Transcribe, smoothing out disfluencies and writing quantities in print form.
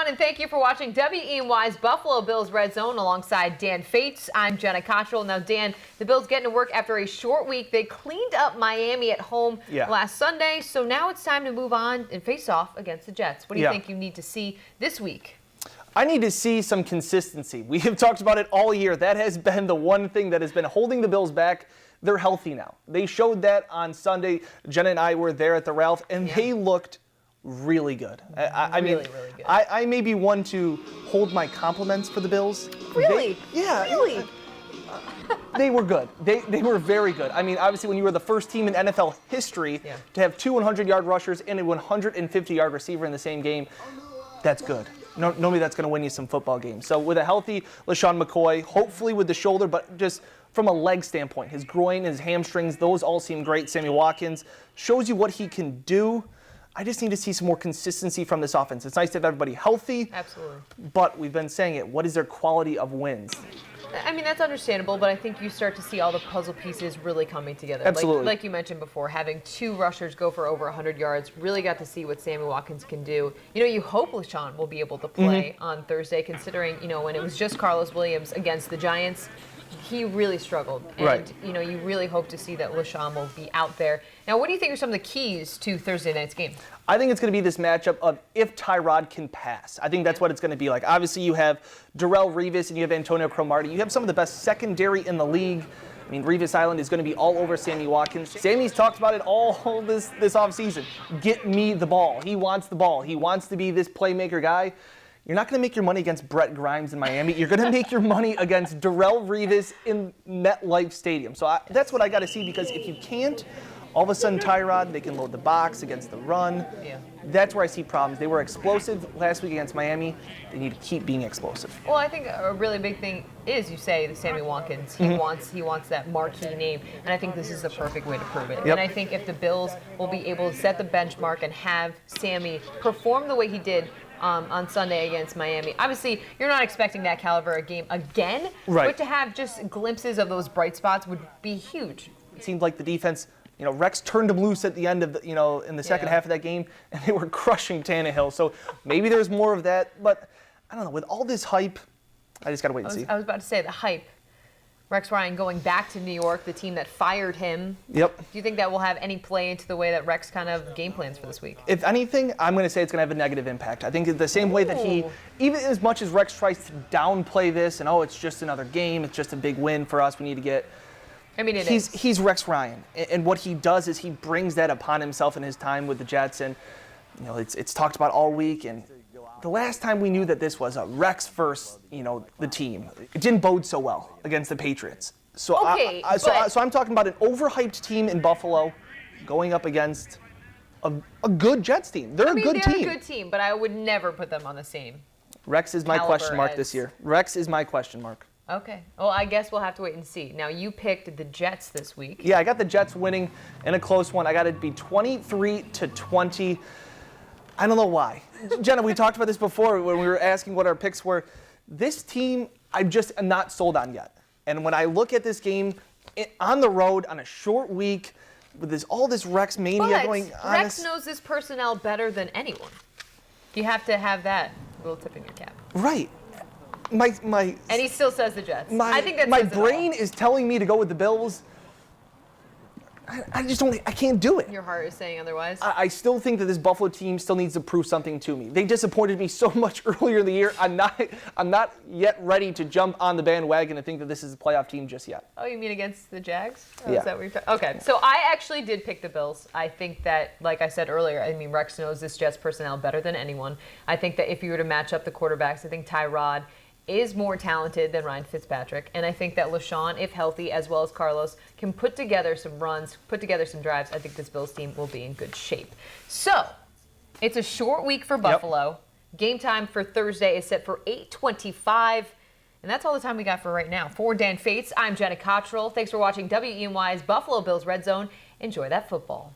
everyone, and thank you for watching WENY's Buffalo Bills Red Zone alongside Dan Fates. I'm Jenna Cottrell. Now, Dan, the Bills getting to work after a short week. They cleaned up Miami at home last Sunday, so now it's time to move on and face off against the Jets. What do you think you need to see this week? I need to see some consistency. We have talked about it all year. That has been the one thing that has been holding the Bills back. They're healthy now. They showed that on Sunday. Jenna and I were there at the Ralph, and they looked really good. I mean, really good. I may be one to hold my compliments for the Bills. Really? Really? They were good. They were very good. I mean, obviously, when you were the first team in NFL history to have two 100-yard rushers and a 150-yard receiver in the same game, that's good. Normally, that's going to win you some football games. So with a healthy LaShawn McCoy, hopefully with the shoulder, but just from a leg standpoint, his groin, his hamstrings, those all seem great. Sammy Watkins shows you what he can do. I just need to see some more consistency from this offense. It's nice to have everybody healthy. Absolutely. But we've been saying it. What is their quality of wins? I mean, that's understandable, but I think you start to see all the puzzle pieces really coming together. Absolutely. Like you mentioned before, having two rushers go for over 100 yards, really got to see what Sammy Watkins can do. You know, you hope LaShawn will be able to play on Thursday, considering, you know, when it was just Carlos Williams against the Giants, he really struggled. And, you know, you really hope to see that LaShawn will be out there. Now, what do you think are some of the keys to Thursday night's game? I think it's going to be this matchup of if Tyrod can pass. I think that's what it's going to be like. Obviously, you have Darrelle Revis and you have Antonio Cromartie. You have some of the best secondary in the league. I mean, Revis Island is going to be all over Sammy Watkins. Sammy's talked about it all this offseason. Get me the ball. He wants the ball. He wants to be this playmaker guy. You're not going to make your money against Brett Grimes in Miami. You're going to make your money against Darrelle Revis in MetLife Stadium. So that's what I got to see, because if you can't, all of a sudden Tyrod, they can load the box against the run. That's where I see problems. They were explosive last week against Miami. They need to keep being explosive. Well, I think a really big thing is, you say, the Sammy Watkins. He wants that marquee name, and I think this is the perfect way to prove it. And I think if the Bills will be able to set the benchmark and have Sammy perform the way he did on Sunday against Miami. Obviously, you're not expecting that caliber of game again, but to have just glimpses of those bright spots would be huge. It seemed like the defense, you know, Rex turned them loose at the end of the, you know, in the second half of that game, and they were crushing Tannehill. So maybe there's more of that, but I don't know. With all this hype, I just got to wait and see. I was about to say the hype. Rex Ryan going back to New York, the team that fired him. Do you think that will have any play into the way that Rex kind of game plans for this week? If anything, I'm going to say it's going to have a negative impact. I think the same way that he, even as much as Rex tries to downplay this and, oh, it's just another game, it's just a big win for us, we need to get. I mean, he's Rex Ryan, and what he does is he brings that upon himself in his time with the Jets, and you know it's talked about all week. And the last time we knew that this was a Rex versus, you know, the team, it didn't bode so well against the Patriots. So so I'm talking about an overhyped team in Buffalo going up against a good Jets team. They're a good team. They're a good team, but I would never put them on the same. Rex is my question mark this year. Rex is my question mark. Okay. Well, I guess we'll have to wait and see. Now, you picked the Jets this week. Yeah, I got the Jets winning in a close one. I got it to be 23-20. I don't know why. Jenna, we talked about this before when we were asking what our picks were. This team, I just am not sold on yet. And when I look at this game on the road on a short week with all this Rex mania going on. Rex knows this personnel better than anyone. You have to have that little tip in your cap. Right. And he still says the Jets. I think that my brain is telling me to go with the Bills. I just don't. I can't do it. Your heart is saying otherwise. I still think that this Buffalo team still needs to prove something to me. They disappointed me so much earlier in the year. I'm not yet ready to jump on the bandwagon and think that this is a playoff team just yet. Oh, you mean against the Jags? Yeah. Is that what you're okay. So I actually did pick the Bills. I think that, like I said earlier, I mean, Rex knows this Jets personnel better than anyone. I think that if you were to match up the quarterbacks, I think Tyrod is more talented than Ryan Fitzpatrick. And I think that LaShawn, if healthy, as well as Carlos, can put together some runs, put together some drives. I think this Bills team will be in good shape. So, it's a short week for Buffalo. Game time for Thursday is set for 8:25. And that's all the time we got for right now. For Dan Fates, I'm Jenna Cottrell. Thanks for watching WENY's Buffalo Bills Red Zone. Enjoy that football.